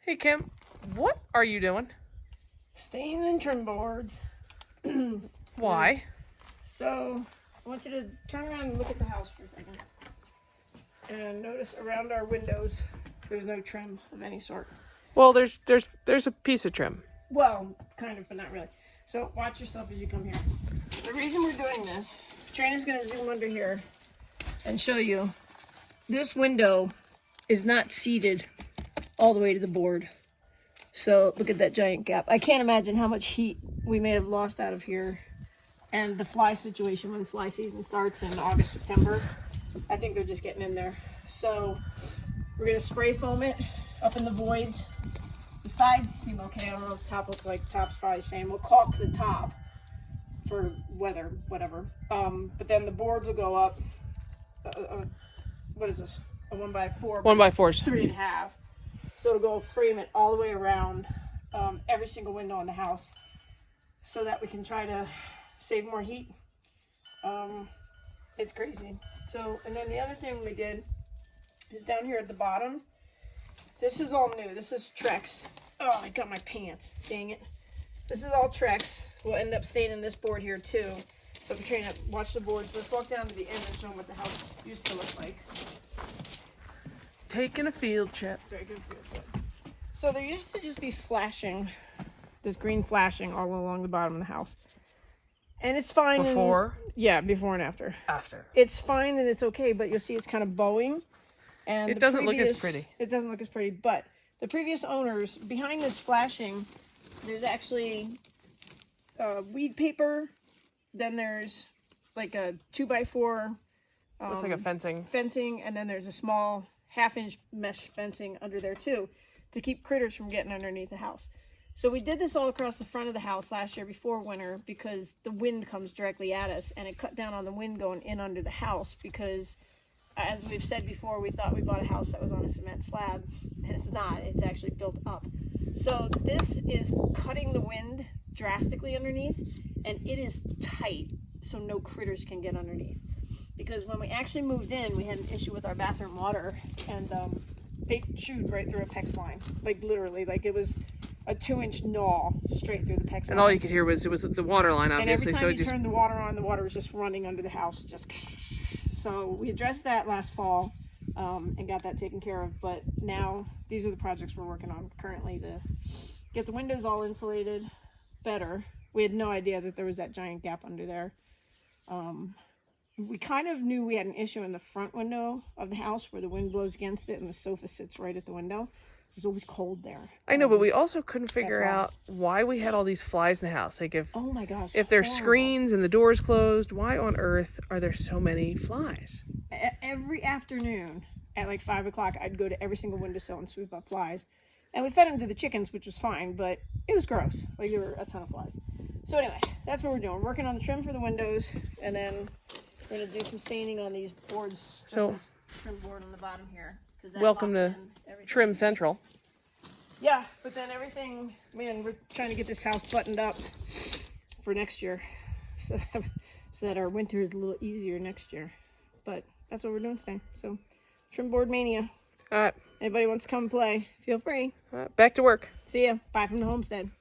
Hey Kim, what are you doing? Staying in trim boards. Why? So I want you to turn around and look at the house for a second. And notice around our windows, there's no trim of any sort. Well, there's a piece of trim. Well, kind of, but not really. So watch yourself as you come here. The reason we're doing this, Trina's going to zoom under here and show you. This window is not seated all the way to the board. So look at that giant gap. I can't imagine how much heat we may have lost out of here. And the fly situation when fly season starts in August, September, I think they're just getting in there. So we're gonna spray foam it up in the voids. The sides seem okay. I don't know if the top looks like the top's probably the same. We'll caulk the top for weather, whatever. But then the boards will go up. What is this? A 1x4. 1x4s. 3.5. So it'll go frame it all the way around every single window in the house so that we can try to save more heat. It's crazy. So, and then the other thing we did is down here at the bottom. This is all new. This is Trex. Oh, I got my pants. Dang it. This is all Trex. We'll end up staying in this board here too. But Katrina, watch the boards. Let's walk down to the end and show them what the house used to look like. Taking a field trip. Very good field trip. So there used to just be flashing, this green flashing all along the bottom of the house. And it's fine. Before? Yeah, before and after. After. It's fine and it's okay, but you'll see it's kind of bowing. And it doesn't look as pretty. It doesn't look as pretty, but the previous owners, behind this flashing, there's actually weed paper. Then there's like a 2x4. Looks like a fencing. Fencing, and then there's a small 1/2-inch mesh fencing under there too to keep critters from getting underneath the house. So we did this all across the front of the house last year before winter because the wind comes directly at us, and it cut down on the wind going in under the house because, as we've said before, we thought we bought a house that was on a cement slab, and it's not. It's actually built up. So this is cutting the wind drastically underneath, and it is tight so no critters can get underneath. Because when we actually moved in, we had an issue with our bathroom water, and they chewed right through a PEX line. Like literally, like it was a 2-inch gnaw straight through the PEX line. And all you could hear was the water line, obviously. And every time you turned the water on, the water was just running under the house. Just so we addressed that last fall and got that taken care of. But now these are the projects we're working on currently to get the windows all insulated better. We had no idea that there was that giant gap under there. We kind of knew we had an issue in the front window of the house where the wind blows against it and the sofa sits right at the window. It was always cold there. I know, but we also couldn't figure out why we had all these flies in the house. Like oh my gosh, if there's screens and the doors closed, why on earth are there so many flies? Every afternoon at like 5 o'clock, I'd go to every single windowsill and sweep up flies. And we fed them to the chickens, which was fine, but it was gross. Like there were a ton of flies. So anyway, that's what we're doing. We're working on the trim for the windows, and then we're going to do some staining on these boards. So this trim board on the bottom here. Welcome to Trim Central. Yeah, but then everything, man, we're trying to get this house buttoned up for next year. So that our winter is a little easier next year. But that's what we're doing today. So, trim board mania. All right. Anybody wants to come play, feel free. All right, back to work. See ya. Bye from the homestead.